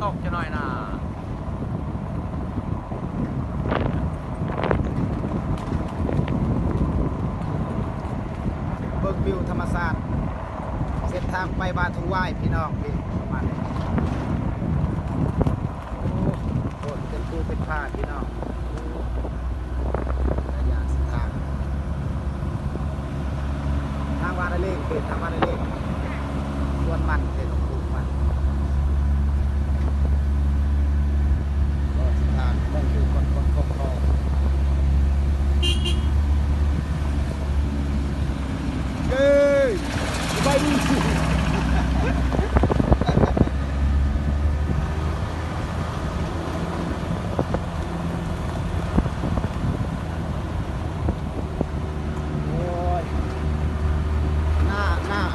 ตกจะหน่อยนะเบิกวิวธรรมศาสตร์เส้นทางไปบ้านทุ่งวายพี่น้องพี่ประมาณนี้โอ้โหเป็นภูเป็นผ้าพี่น้องระยะเส้นทางทางวาระเลขเขตทางวาระเลขส่วนมันเขตของปลูกมันก็เส้นทางมุ่งสู่คนคงทองเย้ไปดูสิ